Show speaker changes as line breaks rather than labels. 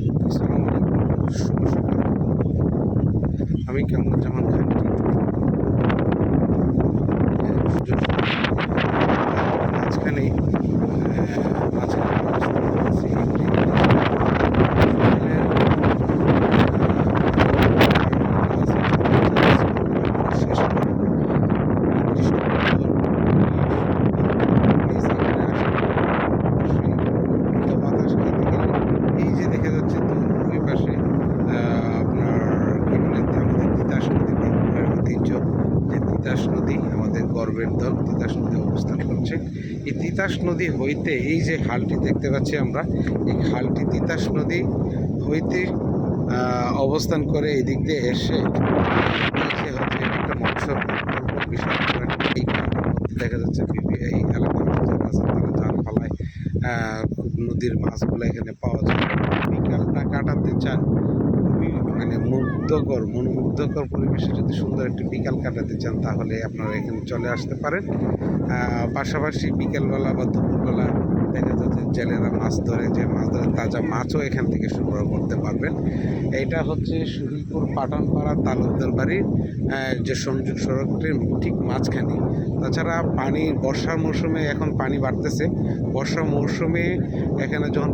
আসসালামু আলাইকুম, শুভ সকাল। আমি কামরুজ্জামান খান সুযোগ মাঝখানেই মাঝখানে অবস্থান করছি একটি শেষ বাতাস খেতে গেলে এই যে দেখা যাচ্ছে তো ওই পাশে আপনার কি বলে আমাদের তিতাস নদী বর্তমানের ঐতিহ্য যে তিতাস নদী আমাদের গর্বের দল তিতাস নদী অবস্থান করছে। এই তিতাস নদী হইতে এই যে খালটি দেখতে পাচ্ছি আমরা, এই খালটি তিতাস নদী হইতে অবস্থান করে এদিক দিয়ে এসে হচ্ছে একটা মৎস্য প্রকল্প বিশাল এই খালটার মধ্যে দেখা যাচ্ছে এই এলাকার যারা আছে তারা জাল ফালায়, খুব নদীর মাছগুলো এখানে পাওয়া যায়। বিকালটা কাটাতে চান খুবই মানে মনোমুগ্ধকর পরিবেশে যদি সুন্দর একটি বিকাল কাটাতে চান তাহলে আপনারা এখানে চলে আসতে পারেন। পাশাপাশি বিকেলবেলা বা দুপুরবেলা দেখা যাচ্ছে জেলেরা মাছ ধরে, যে মাছ ধরে তাজা মাছও এখান থেকে সংগ্রহ করতে পারবেন। এটা হচ্ছে শহীদপুর পাঠানপাড়া তালুকদার বাড়ির যে সংযোগ সড়কটির ঠিক মাঝখানে। তাছাড়া বর্ষার মৌসুমে এখন পানি বাড়তেছে, বর্ষার মৌসুমে এখানে যখন